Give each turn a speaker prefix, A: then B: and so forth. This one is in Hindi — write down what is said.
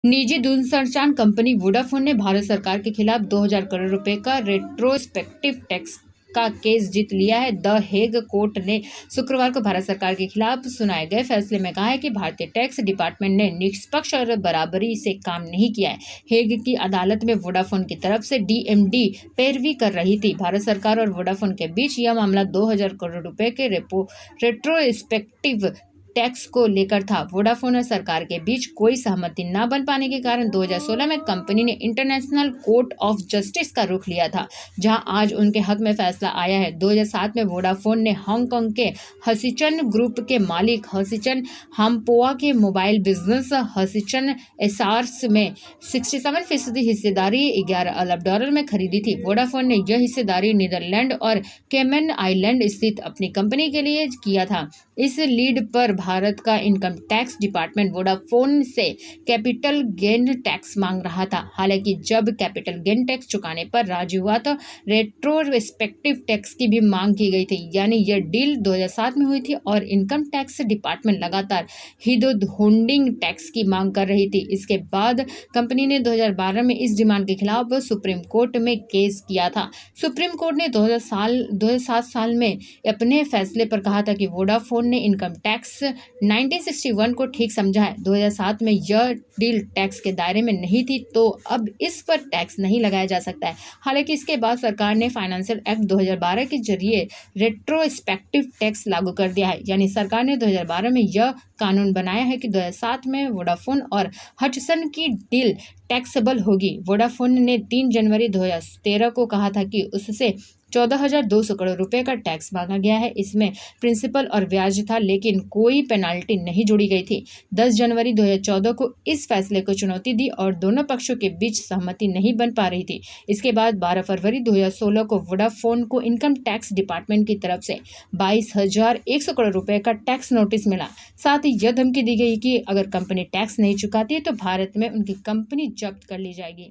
A: निजी दूरसंचार कंपनी वोडाफोन ने भारत सरकार के खिलाफ 2000 करोड़ रुपए का रेट्रोस्पेक्टिव टैक्स का केस जीत लिया है। द हेग कोर्ट ने शुक्रवार को भारत सरकार के खिलाफ सुनाए गए फैसले में कहा है कि भारतीय टैक्स डिपार्टमेंट ने निष्पक्ष और बराबरी से काम नहीं किया है। हेग की अदालत में वोडाफोन की तरफ से डीएमडी पैरवी कर रही थी। भारत सरकार और वोडाफोन के बीच यह मामला 2000 करोड़ रुपए के रेट्रोस्पेक्टिव टैक्स को लेकर था। वोडाफोन और सरकार के बीच कोई सहमति न बन पाने के कारण 2016 में कंपनी ने इंटरनेशनल कोर्ट ऑफ जस्टिस का रुख लिया था, जहां आज उनके हक में फैसला आया है। 2007 में वोडाफोन ने हांगकांग के हसीचन ग्रुप के मालिक हसीचन हाम्पोआ के मोबाइल बिजनेस हसीचन एसार्स में 67% हिस्सेदारी $11 अरब में खरीदी थी। वोडाफोन ने यह हिस्सेदारी नीदरलैंड और कैमन आइलैंड स्थित अपनी कंपनी के लिए किया था। इस लीड पर भारत का इनकम टैक्स डिपार्टमेंट वोडाफोन से कैपिटल गेन टैक्स मांग रहा था। हालांकि जब कैपिटल गेन टैक्स चुकाने पर राजी हुआ तो रेट्रोस्पेक्टिव टैक्स की भी मांग की गई थी। यानी यह डील 2007 में हुई थी और इनकम टैक्स डिपार्टमेंट लगातार हितोंहोल्डिंग टैक्स की मांग कर रही थी। इसके बाद कंपनी ने 2012 में इस डिमांड के खिलाफ सुप्रीम कोर्ट में केस किया था। सुप्रीम कोर्ट ने 2007 साल में अपने फैसले पर कहा था कि वोडाफोन ने इनकम टैक्स 1961 को ठीक समझा है। 2007 में यह डील टैक्स के दायरे में नहीं थी, तो अब इस पर टैक्स नहीं लगाया जा सकता है। हालांकि इसके बाद सरकार ने फाइनेंशियल एक्ट 2012 के जरिए रेट्रोस्पेक्टिव टैक्स लागू कर दिया है। यानी सरकार ने 2012 में यह कानून बनाया है कि 2007 में वोडाफोन और हटसन की डील टैक्सेबल होगी। वोडाफोन ने 3 जनवरी 2013 को कहा था कि उससे 14,200 करोड़ रुपए का टैक्स मांगा गया है। इसमें प्रिंसिपल और ब्याज था, लेकिन कोई पेनाल्टी नहीं जोड़ी गई थी। 10 जनवरी 2014 को इस फैसले को चुनौती दी और दोनों पक्षों के बीच सहमति नहीं बन पा रही थी। इसके बाद 12 फरवरी 2016 को वोडाफोन को इनकम टैक्स डिपार्टमेंट की तरफ से 22,100 करोड़ रुपए का टैक्स नोटिस मिला। साथ ही यह धमकी दी गई कि अगर कंपनी टैक्स नहीं चुकाती है तो भारत में उनकी कंपनी जब्त कर ली जाएगी।